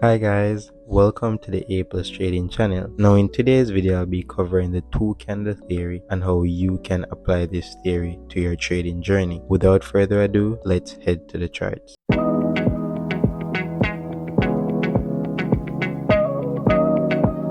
Hi guys, welcome to the A Plus Trading channel. Now in today's video I'll be covering the two candle theory and how you can apply this theory to your trading journey. Without further ado, let's head to the charts.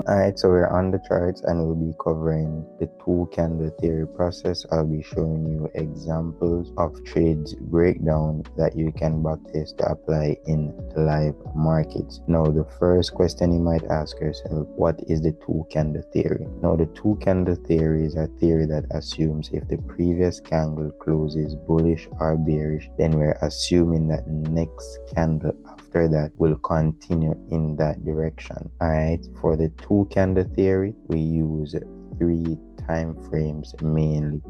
Alright, so we're on the charts and we'll be covering the two candle theory process. I'll be showing you examples of trades breakdown that you can backtest to apply in the live markets. Now, the first question you might ask yourself, what is the two candle theory? Now, the two candle theory is a theory that assumes if the previous candle closes bullish or bearish, then we're assuming that the next candle after that will continue in that direction. Alright, for the two candle theory, we use 3 time frames mainly.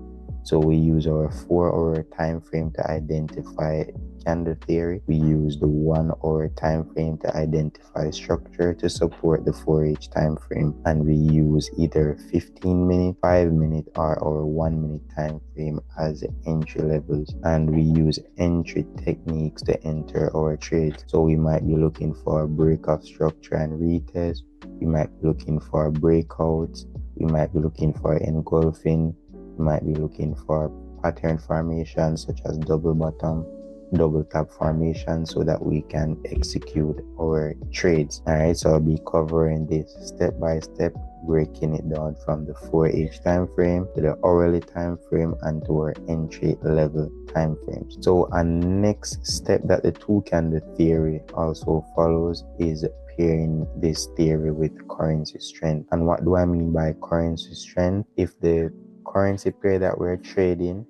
So we use our 4-hour time frame to identify candle theory. We use the 1-hour time frame to identify structure to support the 4H time frame, and we use either 15-minute, 5-minute, or our 1-minute time frame as entry levels, and we use entry techniques to enter our trades. So we might be looking for a break of structure and retest. We might be looking for breakouts. We might be looking for engulfing. We might be looking for pattern formation such as double bottom, double top formation, so that we can execute our trades. Alright, so I'll be covering this step by step, breaking it down from the 4H time frame to the hourly time frame and to our entry level time frames. So a next step that the two candle theory also follows is pairing this theory with currency strength. And what do I mean by currency strength? If the currency pair that we're trading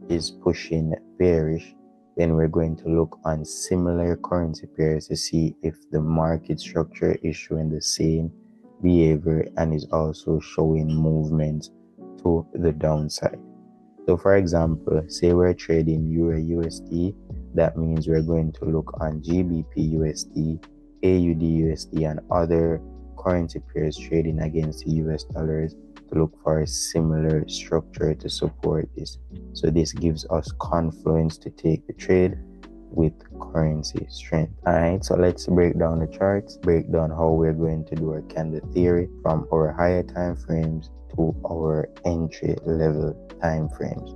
is pushing bearish, then we're going to look on similar currency pairs to see if the market structure is showing the same behavior and is also showing movement to the downside. So for example, say we're trading Euro USD, that means we're going to look on GBP USD, AUD USD, and other currency pairs trading against the US dollars to look for a similar structure to support this. So this gives us confluence to take the trade with currency strength. Alright, so let's break down the charts, break down how we're going to do our candle theory from our higher time frames to our entry level time frames.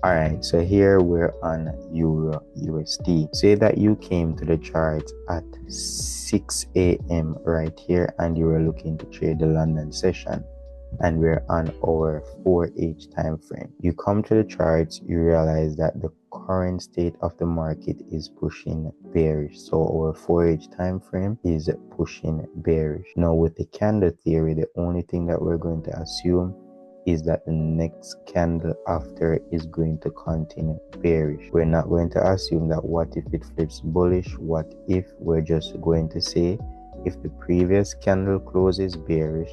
Alright, so here we're on Euro USD. Say that you came to the chart at 6 a.m. right here and you were looking to trade the London session, and we're on our 4H time frame. You come to the charts, you realize that the current state of the market is pushing bearish. So our 4H time frame is pushing bearish. Now with the candle theory, the only thing that we're going to assume is that the next candle after is going to continue bearish. We're not going to assume that what if it flips bullish. What if we're just going to say if the previous candle closes bearish,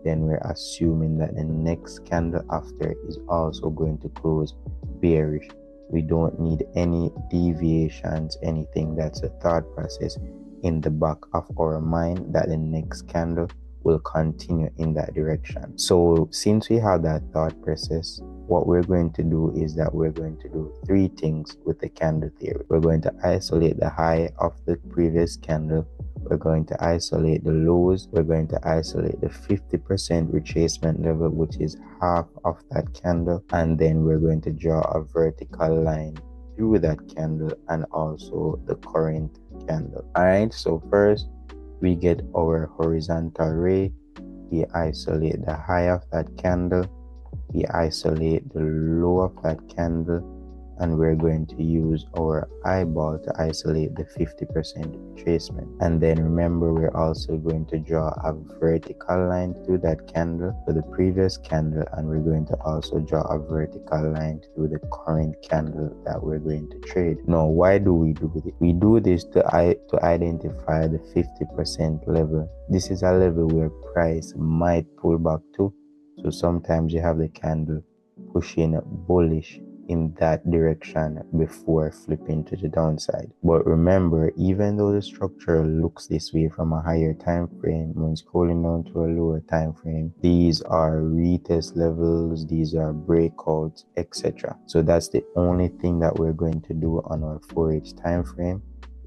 then we're assuming that the next candle after is also going to close bearish. We don't need any deviations, anything. That's a thought process in the back of our mind that the next candle will continue in that direction. So since we have that thought process, what we're going to do is that we're going to do 3 things with the candle theory. We're going to isolate the high of the previous candle. We're going to isolate the lows. We're going to isolate the 50% retracement level, which is half of that candle. And then we're going to draw a vertical line through that candle and also the current candle. Alright, so first we get our horizontal ray. We isolate the high of that candle. We isolate the low of that candle. And we're going to use our eyeball to isolate the 50% retracement. And then remember, we're also going to draw a vertical line through that candle for the previous candle, and we're going to also draw a vertical line through the current candle that we're going to trade. Now, why do we do this? We do this to identify the 50% level. This is a level where price might pull back to. So sometimes you have the candle pushing bullish in that direction before flipping to the downside. But remember, even though the structure looks this way from a higher time frame, when scrolling down to a lower time frame, these are retest levels, these are breakouts, etc. So that's the only thing that we're going to do on our 4H time frame,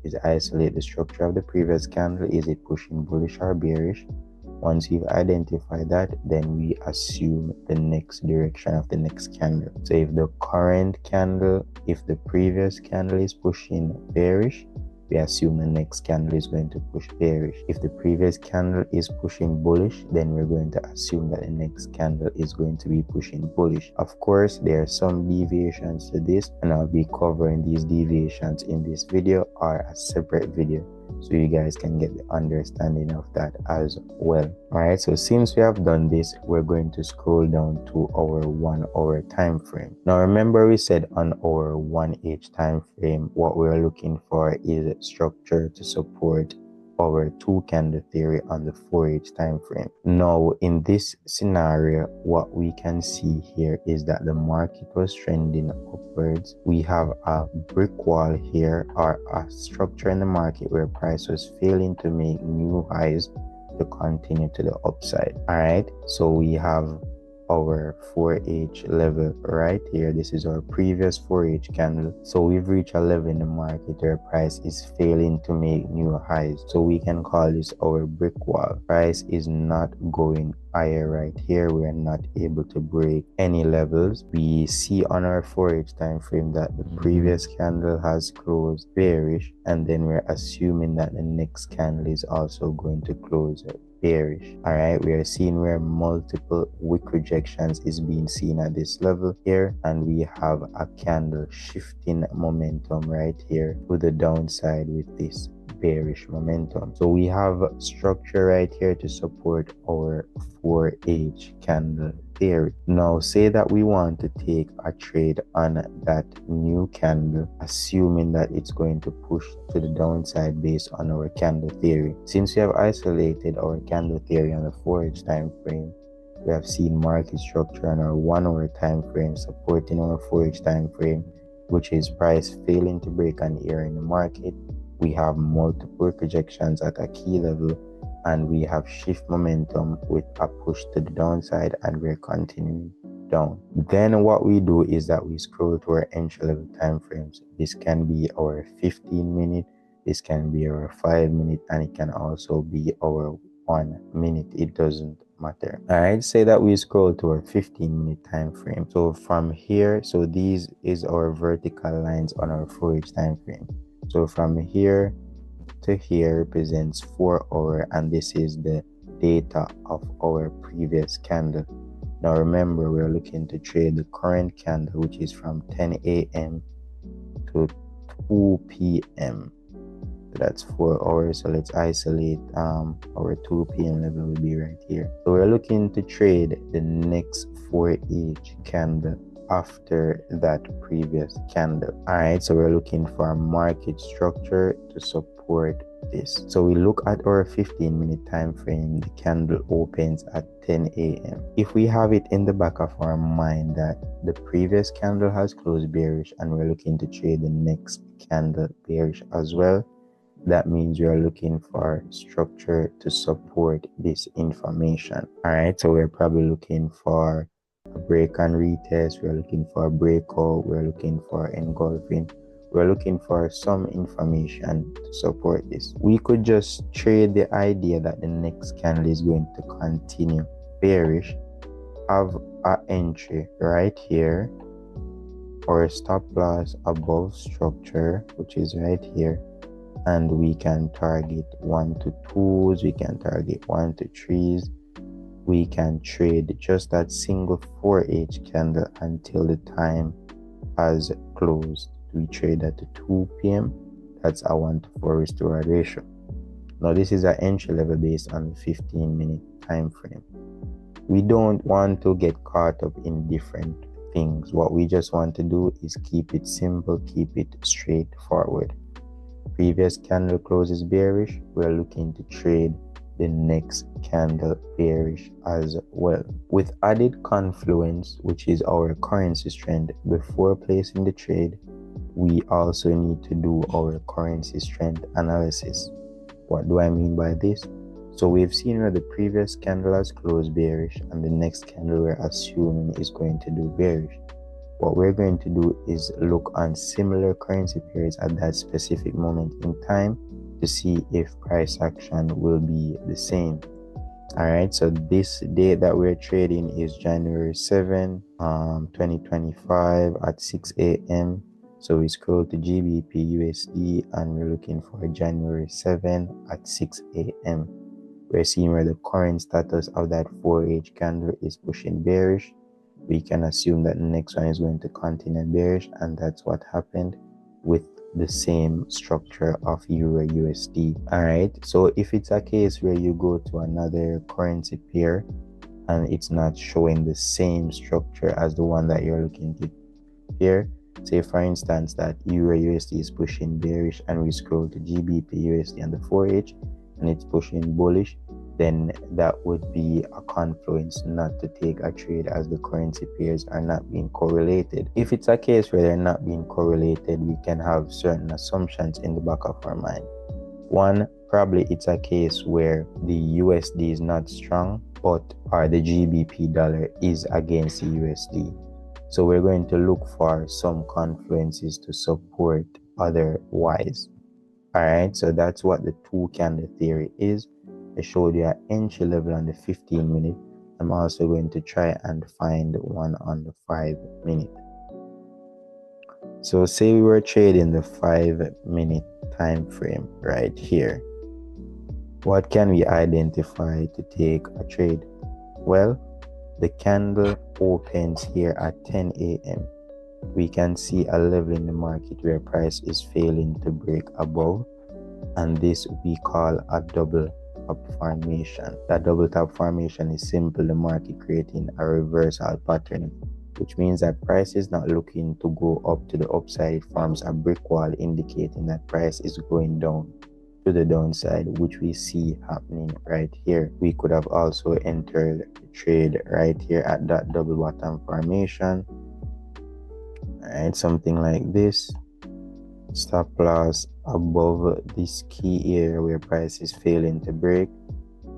is isolate the structure of the previous candle. Is it pushing bullish or bearish? Once you've identified that, then we assume the next direction of the next candle. So if the current candle, if the previous candle is pushing bearish, we assume the next candle is going to push bearish. If the previous candle is pushing bullish, then we're going to assume that the next candle is going to be pushing bullish. Of course, there are some deviations to this, and I'll be covering these deviations in this video or a separate video, so you guys can get the understanding of that as well. Alright, so since we have done this, we're going to scroll down to our 1 hour time frame. Now remember, we said on our 1H time frame, what we're looking for is structure to support our 2 candle theory on the 4H time frame. Now in this scenario, what we can see here is that the market was trending upwards. We have a brick wall here, or a structure in the market where price was failing to make new highs to continue to the upside. All right, so we have our 4H level right here. This is our previous 4H candle. So we've reached a level in the market where price is failing to make new highs. So we can call this our brick wall. Price is not going higher right here. We are not able to break any levels. We see on our 4H time frame that the previous candle has closed bearish, and then we're assuming that the next candle is also going to close bearish. All right, we are seeing where multiple wick rejections is being seen at this level here, and we have a candle shifting momentum right here to the downside with this bearish momentum. So we have structure right here to support our 4H candle theory. Now say that we want to take a trade on that new candle, assuming that it's going to push to the downside based on our candle theory. Since we have isolated our candle theory on the 4H time frame, we have seen market structure on our 1 hour time frame supporting our 4H time frame, which is price failing to break an area in the market. We have multiple projections at a key level, and we have shift momentum with a push to the downside, and we're continuing down. Then what we do is that we scroll to our entry level time frames. This can be our 15-minute, this can be our 5-minute, and it can also be our 1 minute. It doesn't matter. Alright, say that we scroll to our 15-minute time frame. So from here, so these is our vertical lines on our 4H time frame. So from here to here represents 4 hours, and this is the data of our previous candle. Now remember, we're looking to trade the current candle, which is from 10 a.m. to 2 p.m. So that's 4 hours. So let's isolate our 2 p.m. level will be right here. So we're looking to trade the next 4H candle after that previous candle. All right, so we're looking for a market structure to support this. So we look at our 15-minute time frame. The candle opens at 10 a.m. If we have it in the back of our mind that the previous candle has closed bearish and we're looking to trade the next candle bearish as well, that means we are looking for structure to support this information. All right, so we're probably looking for a break and retest, we're looking for a breakout, we're looking for engulfing, we're looking for some information to support this. We could just trade the idea that the next candle is going to continue bearish, have an entry right here, or a stop loss above structure, which is right here, and we can target 1 to 2s, we can target 1 to 3s. We can trade just that single 4H candle until the time has closed. We trade at 2 p.m. That's a 1 to 4 restored ratio. Now this is an entry level based on the 15-minute time frame. We don't want to get caught up in different things. What we just want to do is keep it simple, keep it straightforward. Previous candle closes bearish, we're looking to trade the next candle bearish as well. With added confluence, which is our currency strength, before placing the trade, we also need to do our currency strength analysis. What do I mean by this? So we've seen where the previous candle has closed bearish and the next candle we're assuming is going to do bearish. What we're going to do is look on similar currency pairs at that specific moment in time to see if price action will be the same. All right, so this date that we're trading is January 7, 2025 at 6 a.m. So we scroll to GBP USD and we're looking for January 7 at 6 a.m. We're seeing where the current status of that 4H candle is pushing bearish. We can assume that the next one is going to continue bearish, and that's what happened with the same structure of Euro USD. All right, so if it's a case where you go to another currency pair and it's not showing the same structure as the one that you're looking to pair, say for instance that Euro USD is pushing bearish and we scroll to GBP USD and the 4H and it's pushing bullish, then that would be a confluence not to take a trade, as the currency pairs are not being correlated. If it's a case where they're not being correlated, we can have certain assumptions in the back of our mind. One, probably it's a case where the USD is not strong, but the GBP dollar is against the USD. So we're going to look for some confluences to support otherwise. All right, so that's what the two candle theory is. I showed you an entry level on the 15 minute. I'm also going to try and find one on the 5 minute. So say we were trading the 5 minute time frame right here. What can we identify to take a trade? Well, the candle opens here at 10 a.m. We can see a level in the market where price is failing to break above, and this we call a double top formation. That double top formation is simple, the market creating a reversal pattern, which means that price is not looking to go up to the upside. It forms a brick wall indicating that price is going down to the downside, which we see happening right here. We could have also entered the trade right here at that double bottom formation. Alright, something like this. Stop loss above this key area where price is failing to break,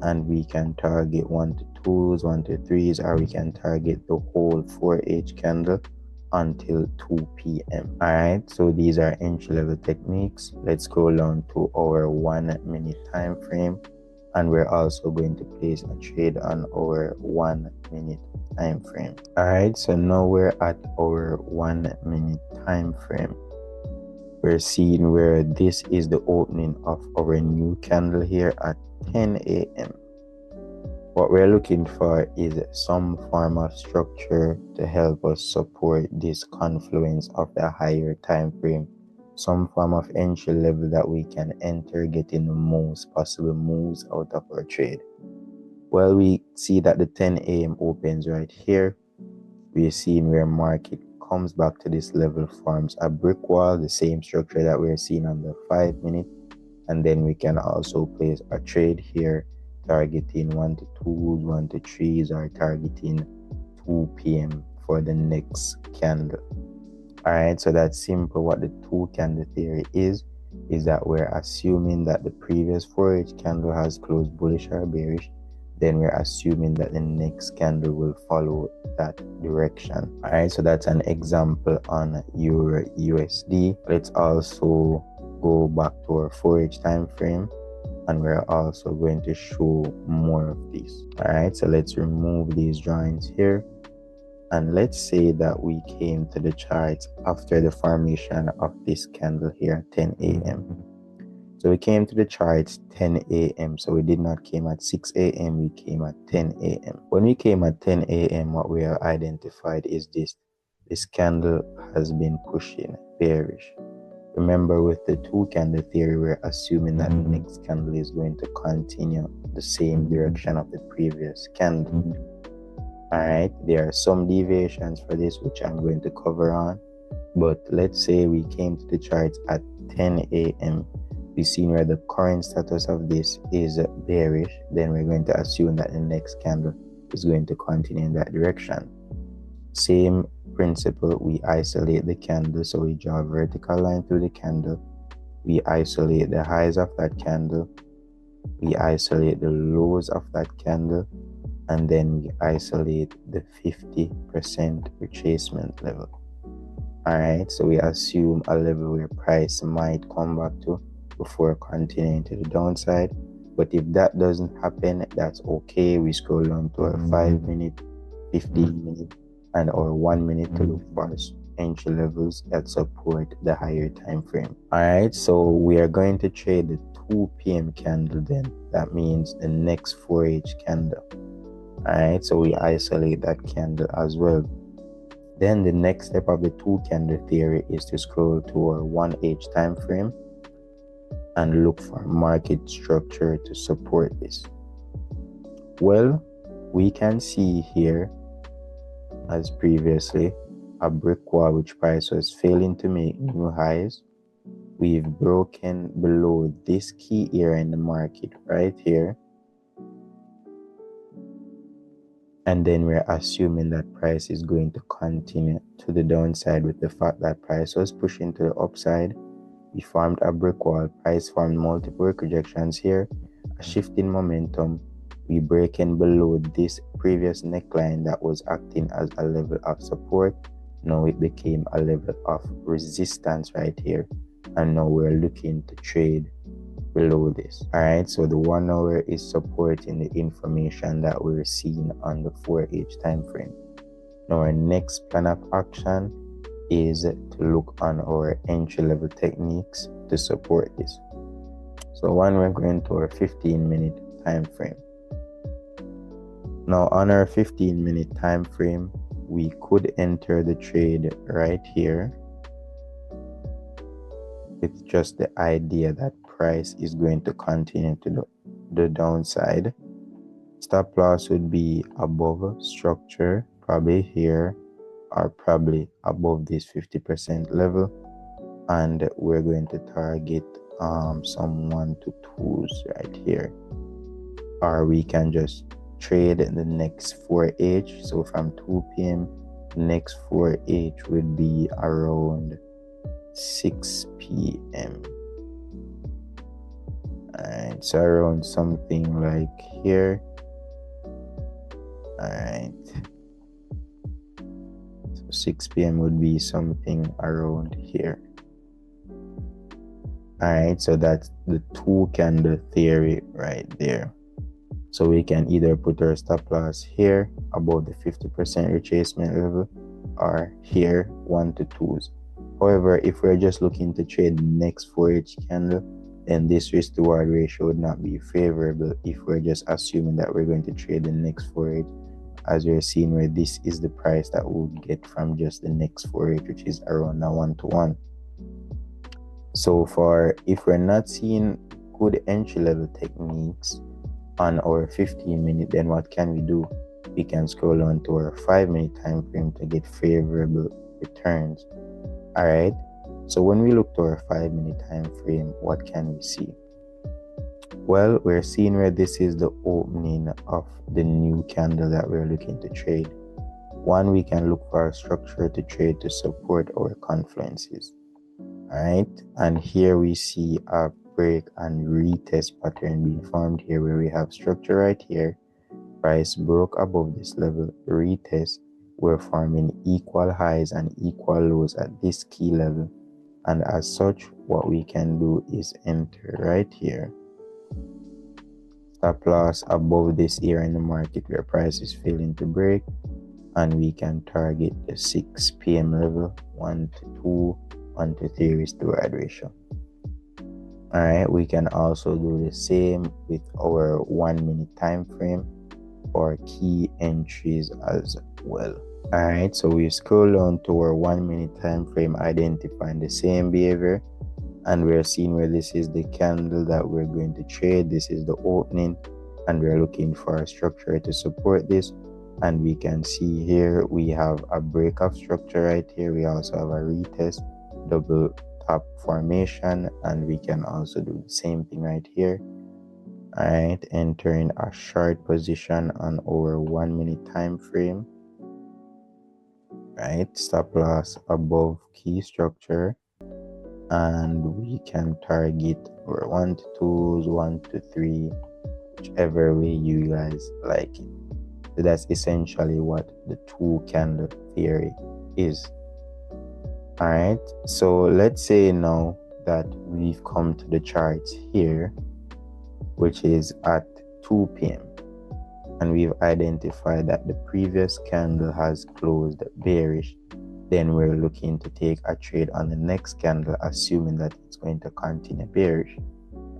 and we can target 1 to 2s, 1 to 3s, or we can target the whole 4H candle until 2 p.m. Alright, so these are entry level techniques. Let's go down to our 1 minute time frame, and we're also going to place a trade on our 1 minute time frame. Alright, so now we're at our 1 minute time frame. We're seeing where this is the opening of our new candle here at 10 a.m. What we're looking for is some form of structure to help us support this confluence of the higher time frame, some form of entry level that we can enter, getting the most possible moves out of our trade. Well, we see that the 10 a.m. opens right here. We're seeing where market comes back to this level, forms a brick wall, the same structure that we're seeing on the 5 minute, and then we can also place a trade here targeting 1 to 2s, 1 to 3s, or targeting 2 p.m. for the next candle. Alright, so that's simple. What the two candle theory is that we're assuming that the previous 4H candle has closed bullish or bearish, then we're assuming that the next candle will follow that direction. Alright, so that's an example on Euro USD. Let's also go back to our 4H time frame, and we're also going to show more of these. Alright, so let's remove these drawings here, and let's say that we came to the charts after the formation of this candle here at 10 a.m. So we came to the charts 10 a.m. So we did not came at 6 a.m. We came at 10 a.m. When we came at 10 a.m., what we have identified is this candle has been pushing bearish. Remember, with the two candle theory, we're assuming that the next candle is going to continue the same direction of the previous candle. Alright, there are some deviations for this which I'm going to cover on, but let's say we came to the charts at 10 a.m. We've seen where the current status of this is bearish, then we're going to assume that the next candle is going to continue in that direction. Same principle, we isolate the candle, so we draw a vertical line through the candle, we isolate the highs of that candle, we isolate the lows of that candle, and then we isolate the 50% retracement level. Alright, so we assume a level where price might come back to before continuing to the downside. But if that doesn't happen, that's okay. We scroll down to our 5 minute, 15 minute, and our 1 minute to look for entry levels that support the higher time frame. Alright, so we are going to trade the 2 p.m. candle then. That means the next 4H candle. Alright, so we isolate that candle as well. Then the next step of the 2 candle theory is to scroll to our 1H time frame and look for market structure to support this. Well, we can see here, as previously, a brick wall which price was failing to make new highs. We've broken below this key area in the market right here. And then we're assuming that price is going to continue to the downside with the fact that price was pushing to the upside. We formed a brick wall. Price formed multiple rejections here. A shift in momentum. We breaking below this previous neckline that was acting as a level of support. Now it became a level of resistance right here. And now we're looking to trade below this. Alright, so the 1 hour is supporting the information that we're seeing on the 4H time frame. Now our next plan of action is to look on our entry level techniques to support this. So one, we're going to our 15-minute time frame. Now on our 15-minute time frame, we could enter the trade right here with just the idea that price is going to continue to the downside. Stop loss would be above structure, probably here, or probably above this 50% level, and we're going to target some 1 to 2s right here, or we can just trade the next 4H. So from 2 p.m. next 4H would be around 6 p.m. Alright, so around something like here. Alright, so 6 p.m. would be something around here. Alright, so that's the 2 candle theory right there. So we can either put our stop loss here above the 50% retracement level, or here 1 to 2s. However, if we're just looking to trade the next 4H candle, then this risk to reward ratio would not be favorable if we're just assuming that we're going to trade the next 4H, as we're seeing where this is the price that we'll get from just the next 4H, which is around a 1 to 1. So for if we're not seeing good entry level techniques on our 15-minute, then what can we do? We can scroll on to our 5-minute time frame to get favorable returns. Alright, so when we look to our 5-minute time frame, what can we see? Well, we're seeing where this is the opening of the new candle that we're looking to trade. One, we can look for a structure to trade to support our confluences. Alright, and here we see a break and retest pattern being formed here, where we have structure right here. Price broke above this level, retest. We're forming equal highs and equal lows at this key level, and as such, what we can do is enter right here. Stop loss above this area in the market where price is failing to break, and we can target the 6 p.m. level, 1 to 2, 1 to 3 risk to reward ratio. Alright, we can also do the same with our 1-minute time frame for key entries as well. Alright, so we scroll down to our 1-minute time frame, identifying the same behavior, and we're seeing where this is the candle that we're going to trade. This is the opening, and we're looking for a structure to support this. And we can see here we have a break of structure right here. We also have a retest, double top formation, and we can also do the same thing right here. Alright, entering a short position on our 1-minute time frame. Right, stop loss above key structure, and we can target our 1 to 2s, 1 to 3, whichever way you guys like it. So that's essentially what the 2 candle theory is. All right, so let's say now that we've come to the charts here, which is at 2 p.m. and we've identified that the previous candle has closed bearish. Then we're looking to take a trade on the next candle, assuming that it's going to continue bearish.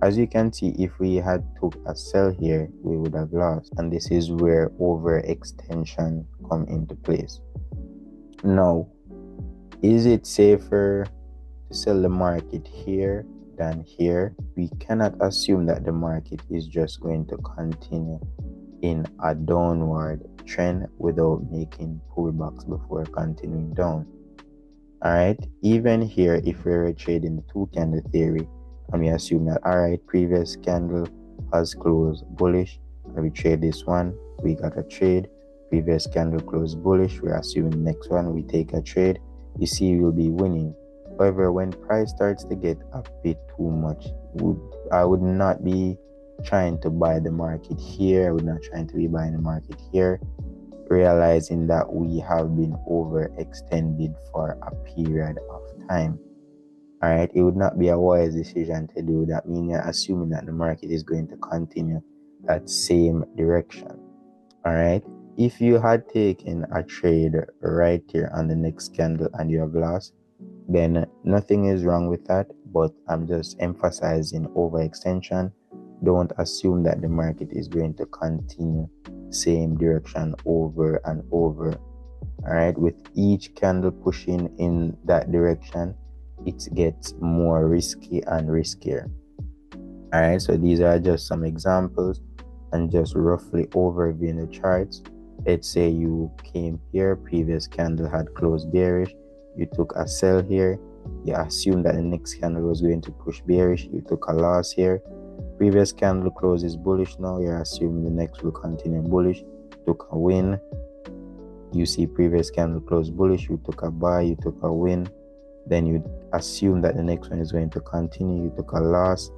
As you can see, if we had took a sell here, we would have lost, and this is where overextension come into place. Now, is it safer to sell the market here than here? We cannot assume that the market is just going to continue in a downward trend without making pullbacks before continuing down. Alright, even here, if we're trading the two candle theory and we assume that alright, previous candle has closed bullish and we trade this one, we got a trade. Previous candle closed bullish, we're assuming next one we take a trade. You see, we'll be winning. However, when price starts to get a bit too much, I would not be trying to buy the market here. I would not trying to be buying the market here, realizing that we have been overextended for a period of time. All right, it would not be a wise decision to do that, meaning assuming that the market is going to continue that same direction. All right, if you had taken a trade right here on the next candle and you have lost, then nothing is wrong with that, but I'm just emphasizing overextension. Don't assume that the market is going to continue same direction over and over. All right, with each candle pushing in that direction, it gets more risky and riskier. All right, so these are just some examples and just roughly overviewing the charts. Let's say you came here, previous candle had closed bearish, you took a sell here, you assumed that the next candle was going to push bearish, you took a loss here. Previous candle closes bullish, now you're assuming the next will continue bullish, took a win. You see previous candle closed bullish, you took a buy, you took a win. Then you assume that the next one is going to continue, you took a loss.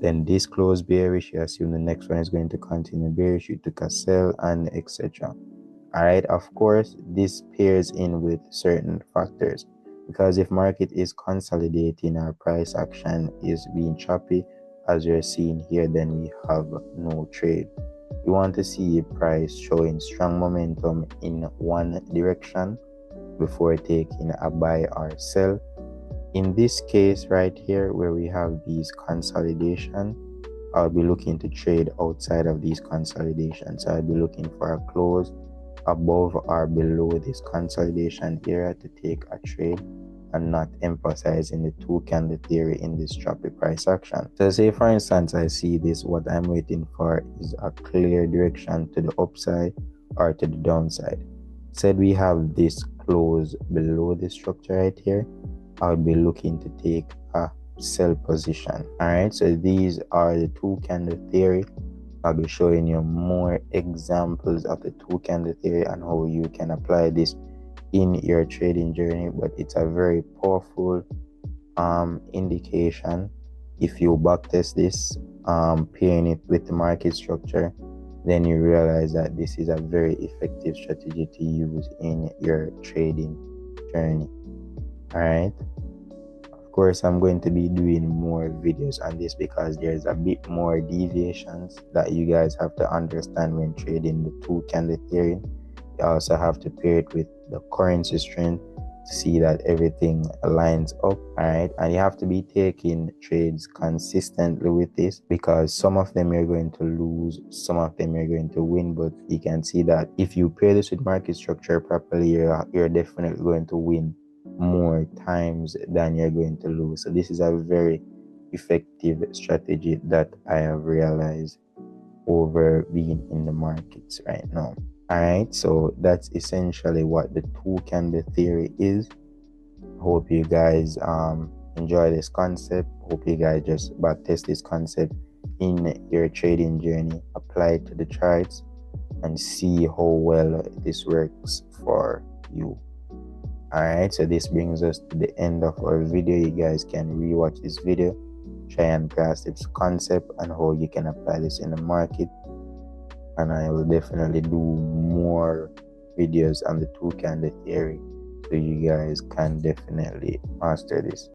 Then this closed bearish, you assume the next one is going to continue bearish, you took a sell, and etc. Alright, of course, this pairs in with certain factors, because if market is consolidating, our price action is being choppy, as you're seeing here, then we have no trade. We want to see a price showing strong momentum in one direction before taking a buy or sell. In this case right here, where we have these consolidation, I'll be looking to trade outside of these consolidations. So I'll be looking for a close above or below this consolidation area to take a trade, and not emphasizing the two candle theory in this choppy price action. So say for instance, I see this, what I'm waiting for is a clear direction to the upside or to the downside. Said we have this close below this structure right here, I'll be looking to take a sell position. Alright, so these are the two candle theory. I'll be showing you more examples of the two candle theory and how you can apply this in your trading journey, but it's a very powerful indication. If you backtest this, pairing it with the market structure, then you realize that this is a very effective strategy to use in your trading journey. All right, of course I'm going to be doing more videos on this because there's a bit more deviations that you guys have to understand when trading the two candle theory. You also have to pair it with the currency strength to see that everything aligns up. All right, and you have to be taking trades consistently with this, because some of them you're going to lose, some of them you're going to win, but you can see that if you pair this with market structure properly, you're definitely going to win more times than you're going to lose. So this is a very effective strategy that I have realized over being in the markets right now. Alright, so that's essentially what the two candle theory is. Hope you guys enjoy this concept. Hope you guys just backtest this concept in your trading journey, apply it to the charts, and see how well this works for you. Alright, so this brings us to the end of our video. You guys can rewatch this video, try and grasp this concept and how you can apply this in the market. And I will definitely do more videos on the two candle theory so you guys can definitely master this.